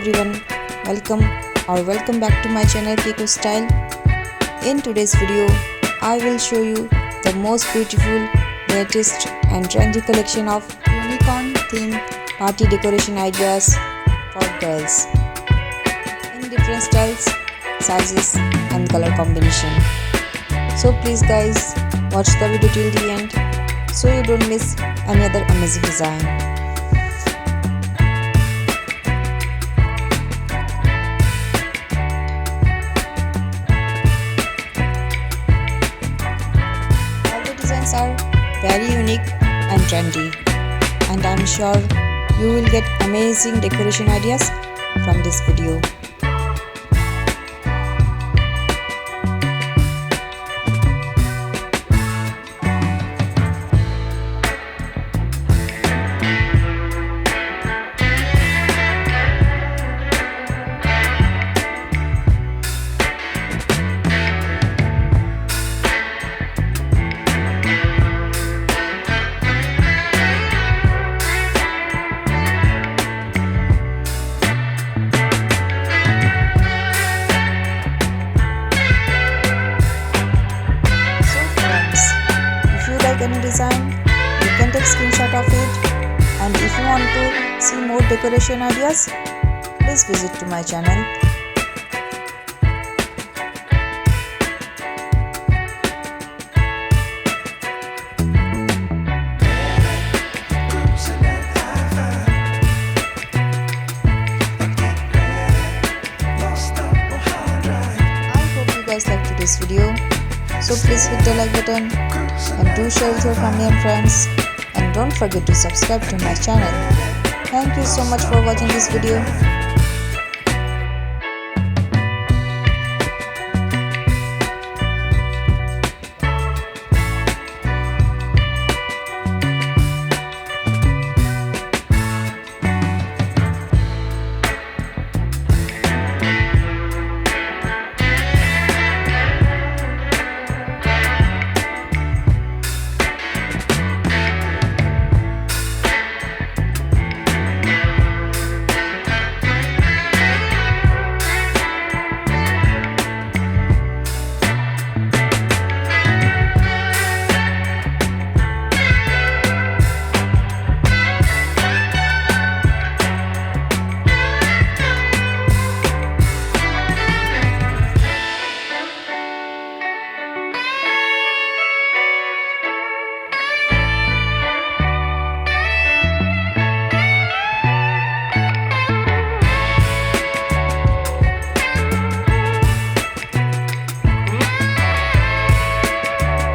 everyone, welcome back to my channel Kiko Style. In today's video, I will show you the most beautiful, latest and trendy collection of unicorn themed party decoration ideas for girls in different styles, sizes and color combination. So please guys, watch the video till the end so you don't miss any other amazing design. Are very unique and trendy, and I'm sure you will get amazing decoration ideas from this video. Any design, you can take screenshot of it, and if you want to see more decoration ideas, please visit to my channel. I hope you guys liked today's video, so please hit the like button and do share with your family and friends, and don't forget to subscribe to my channel. Thank you so much for watching this video.